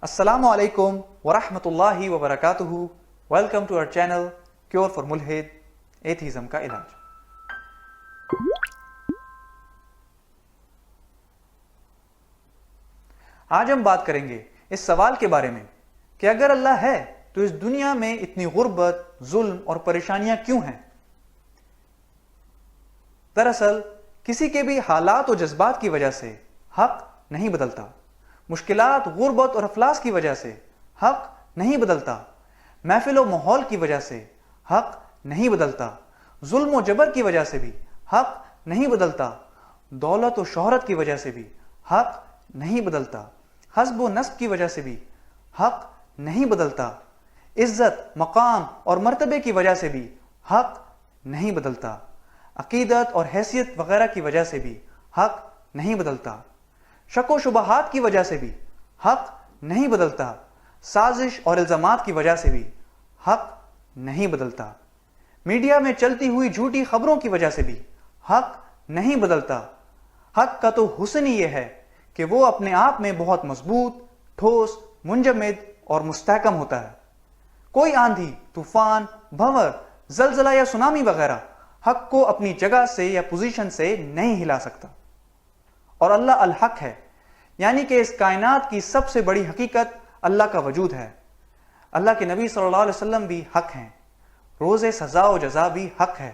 السلام علیکم ورحمۃ اللہ وبرکاتہ. Welcome to our channel cure for ملحد، ایتھیزم کا علاج. آج ہم بات کریں گے اس سوال کے بارے میں کہ اگر اللہ ہے تو اس دنیا میں اتنی غربت، ظلم اور پریشانیاں کیوں ہیں؟ دراصل کسی کے بھی حالات و جذبات کی وجہ سے حق نہیں بدلتا. مشکلات، غربت اور افلاس کی وجہ سے حق نہیں بدلتا. محفل و ماحول کی وجہ سے حق نہیں بدلتا. ظلم و جبر کی وجہ سے بھی حق نہیں بدلتا. دولت و شہرت کی وجہ سے بھی حق نہیں بدلتا. حسب و نسب کی وجہ سے بھی حق نہیں بدلتا. عزت، مقام اور مرتبے کی وجہ سے بھی حق نہیں بدلتا. عقیدت اور حیثیت وغیرہ کی وجہ سے بھی حق نہیں بدلتا. شک و شبہات کی وجہ سے بھی حق نہیں بدلتا. سازش اور الزامات کی وجہ سے بھی حق نہیں بدلتا. میڈیا میں چلتی ہوئی جھوٹی خبروں کی وجہ سے بھی حق نہیں بدلتا. حق کا تو حسن ہی یہ ہے کہ وہ اپنے آپ میں بہت مضبوط، ٹھوس، منجمد اور مستحکم ہوتا ہے. کوئی آندھی، طوفان، بھنور، زلزلہ یا سونامی وغیرہ حق کو اپنی جگہ سے یا پوزیشن سے نہیں ہلا سکتا. اور اللہ الحق ہے، یعنی کہ اس کائنات کی سب سے بڑی حقیقت اللہ کا وجود ہے. اللہ کے نبی صلی اللہ علیہ وسلم بھی حق ہیں. روز سزا و جزا بھی حق ہے،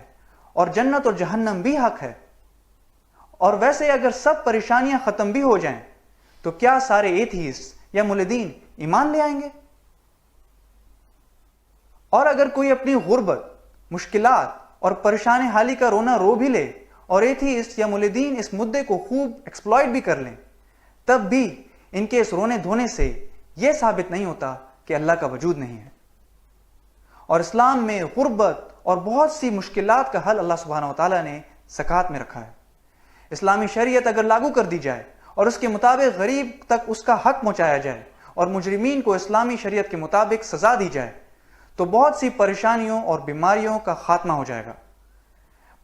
اور جنت اور جہنم بھی حق ہے. اور ویسے اگر سب پریشانیاں ختم بھی ہو جائیں تو کیا سارے ایتھیسٹ یا ملحدین ایمان لے آئیں گے؟ اور اگر کوئی اپنی غربت، مشکلات اور پریشان حالی کا رونا رو بھی لے اور ایتھیسٹ یا ملحدین اس مدعے کو خوب ایکسپلائٹ بھی کر لیں، تب بھی ان کے اس رونے دھونے سے یہ ثابت نہیں ہوتا کہ اللہ کا وجود نہیں ہے. اور اسلام میں غربت اور بہت سی مشکلات کا حل اللہ سبحانہ وتعالی نے زکوٰۃ میں رکھا ہے. اسلامی شریعت اگر لاگو کر دی جائے اور اس کے مطابق غریب تک اس کا حق پہنچایا جائے اور مجرمین کو اسلامی شریعت کے مطابق سزا دی جائے تو بہت سی پریشانیوں اور بیماریوں کا خاتمہ ہو جائے گا.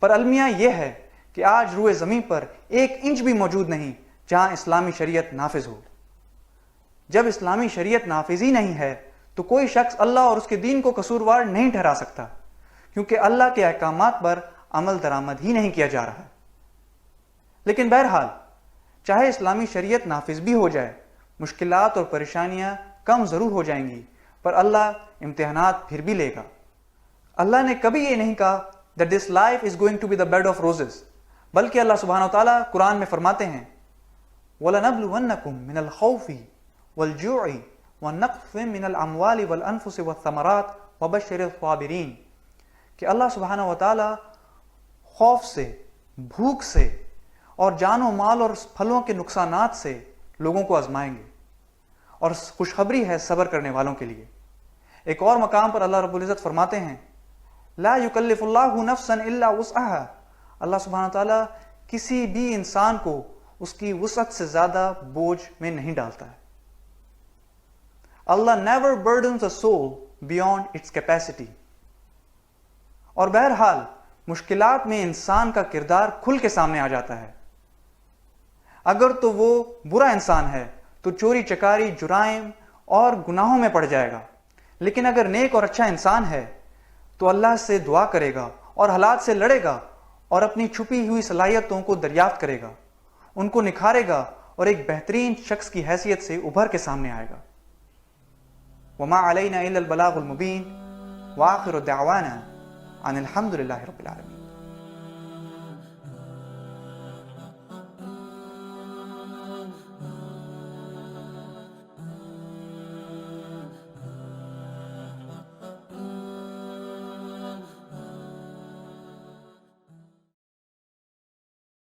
پر المیہ یہ ہے کہ آج روئے زمین پر 1 انچ بھی موجود نہیں جہاں اسلامی شریعت نافذ ہو. جب اسلامی شریعت نافذ ہی نہیں ہے تو کوئی شخص اللہ اور اس کے دین کو قصوروار نہیں ٹھہرا سکتا، کیونکہ اللہ کے احکامات پر عمل درآمد ہی نہیں کیا جا رہا. لیکن بہرحال چاہے اسلامی شریعت نافذ بھی ہو جائے، مشکلات اور پریشانیاں کم ضرور ہو جائیں گی، پر اللہ امتحانات پھر بھی لے گا. اللہ نے کبھی یہ نہیں کہا that this life is going to be the bed of roses، بلکہ اللہ سبحانہ وتعالیٰ قرآن میں فرماتے ہیں وَلَنَبْلُوَنَّكُم مِّنَ الْخَوْفِ وَالْجُوعِ وَالنَّقْصٍ مِّنَ الْأَمْوَالِ وَالْأَنفُسِ وَالثَّمَرَاتِ وَبَشِّرِ الصَّابِرِينَ، کہ اللہ سبحانہ وتعالیٰ خوف سے، بھوک سے اور جان و مال اور پھلوں کے نقصانات سے لوگوں کو آزمائیں گے، اور خوشخبری ہے صبر کرنے والوں کے لیے. ایک اور مقام پر اللہ رب العزت فرماتے ہیں لا یکلف اللہ نفسا الا وسعها، اللہ سبحانہ تعالیٰ کسی بھی انسان کو اس کی وسعت سے زیادہ بوجھ میں نہیں ڈالتا ہے. اللہ never burdens a soul beyond its capacity. اور بہرحال مشکلات میں انسان کا کردار کھل کے سامنے آ جاتا ہے. اگر تو وہ برا انسان ہے تو چوری چکاری، جرائم اور گناہوں میں پڑ جائے گا، لیکن اگر نیک اور اچھا انسان ہے تو اللہ سے دعا کرے گا اور حالات سے لڑے گا اور اپنی چھپی ہوئی صلاحیتوں کو دریافت کرے گا، ان کو نکھارے گا اور ایک بہترین شخص کی حیثیت سے ابھر کے سامنے آئے گا. وما علینا الا البلاغ المبین، وآخر دعوانا ان الحمد للہ رب العالمین.